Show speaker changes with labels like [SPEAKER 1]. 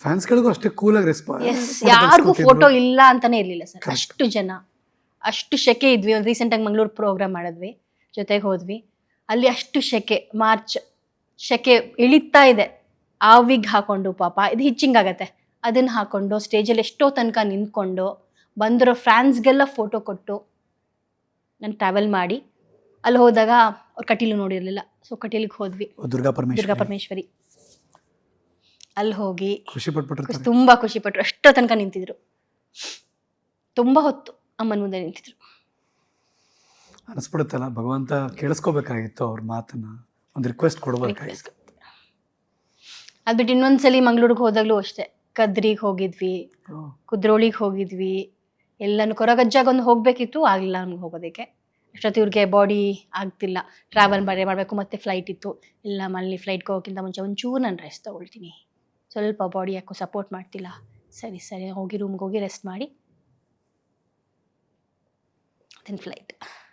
[SPEAKER 1] ಫ್ಯಾನ್ಸ್ಗಳಿಗೂ ಅಷ್ಟೇ ಕೂಲಾಗಿ
[SPEAKER 2] ಎಸ್, ಯಾರಿಗೂ ಫೋಟೋ ಇಲ್ಲ ಅಂತಾನೆ ಇರ್ಲಿಲ್ಲ ಸರ್. ಅಷ್ಟು ಜನ, ಅಷ್ಟು ಶೆಕೆ ಇದ್ವಿ. ಒಂದು ರೀಸೆಂಟಾಗಿ ಮಂಗಳೂರು ಪ್ರೋಗ್ರಾಮ್ ಮಾಡಿದ್ವಿ, ಜೊತೆಗೆ ಹೋದ್ವಿ. ಅಲ್ಲಿ ಅಷ್ಟು ಶೆಕೆ, ಮಾರ್ಚ್ ಶೆಕೆ ಇಳಿತಾ ಇದೆ. ಆ ವಿಗ್ ಹಾಕೊಂಡು, ಪಾಪ ಇದು ಹಿಚ್ಚಿಂಗ್ ಆಗತ್ತೆ, ಅದನ್ನ ಹಾಕೊಂಡು ಸ್ಟೇಜಲ್ಲಿ ಎಷ್ಟೋ ತನಕ ನಿಂತ್ಕೊಂಡು ಬಂದಿರೋ ಫ್ಯಾನ್ಸ್ಗೆಲ್ಲ ಫೋಟೋ ಕೊಟ್ಟು ನಾನು ಟ್ರಾವೆಲ್ ಮಾಡಿ ಅಲ್ಲಿ ಹೋದಾಗ ಅವ್ರು ಕಟೀಲು ನೋಡಿರಲಿಲ್ಲ. ಸೊ ಕಟೀಲಿಗೆ ಹೋದ್ವಿ,
[SPEAKER 1] ದುರ್ಗಾ
[SPEAKER 2] ಪರಮೇಶ್ವರಿ. ಅಲ್ಲಿ ಹೋಗಿ
[SPEAKER 1] ಖುಷಿ ಪಟ್ಬಿಟ್ರು,
[SPEAKER 2] ತುಂಬಾ ಖುಷಿ ಪಟ್ರು. ಅಷ್ಟೋ ತನಕ ನಿಂತಿದ್ರು, ತುಂಬಾ ಹೊತ್ತು ಅಮ್ಮನ ಮುಂದೆ ನಿಂತಿದ್ರು.
[SPEAKER 1] ಅನಿಸ್ಬಿಡುತ್ತಲ್ಲ, ಭಗವಂತ ಕೇಳಿಸ್ಕೋಬೇಕಾಗಿತ್ತು ಅವ್ರ ಮಾತನ್ನ, ಒಂದು ರಿಕ್ವೆಸ್ಟ್ ಕೊಡ್ಬೇಕಾಗಿತ್ತು.
[SPEAKER 2] ಅದ್ಬಿಟ್ಟು ಇನ್ನೊಂದ್ಸಲಿ ಮಂಗ್ಳೂರಿಗೆ ಹೋದಾಗ್ಲೂ ಅಷ್ಟೇ, ಕದ್ರಿಗೆ ಹೋಗಿದ್ವಿ, ಕುದ್ರೋಳಿಗೆ ಹೋಗಿದ್ವಿ, ಎಲ್ಲಾನು ಕೊರಗಜ್ಜಾಗೊಂದು ಹೋಗ್ಬೇಕಿತ್ತು, ಆಗ್ಲಿಲ್ಲ ನಮ್ಗೆ ಹೋಗೋದಕ್ಕೆ. ಅಷ್ಟೊತ್ತು ಇವ್ರಿಗೆ ಬಾಡಿ ಆಗ್ತಿಲ್ಲ, ಟ್ರಾವೆಲ್ ಮಾಡಬೇಕು, ಮತ್ತೆ ಫ್ಲೈಟ್ ಇತ್ತು. ಇಲ್ಲ ಮಲ್ಲಿ ಫ್ಲೈಟ್ಗೆ ಹೋಗೋಕ್ಕಿಂತ ಮುಂಚೆ ಒಂಚೂರು ನಾನು ರೆಸ್ಟ್ ತೊಗೊಳ್ತೀನಿ, ಸ್ವಲ್ಪ ಬಾಡಿ ಯಾಕೋ ಸಪೋರ್ಟ್ ಮಾಡ್ತಿಲ್ಲ. ಸರಿ ಹೋಗಿ ರೂಮ್ಗೆ ಹೋಗಿ ರೆಸ್ಟ್ ಮಾಡಿ ದೆನ್ ಫ್ಲೈಟ್.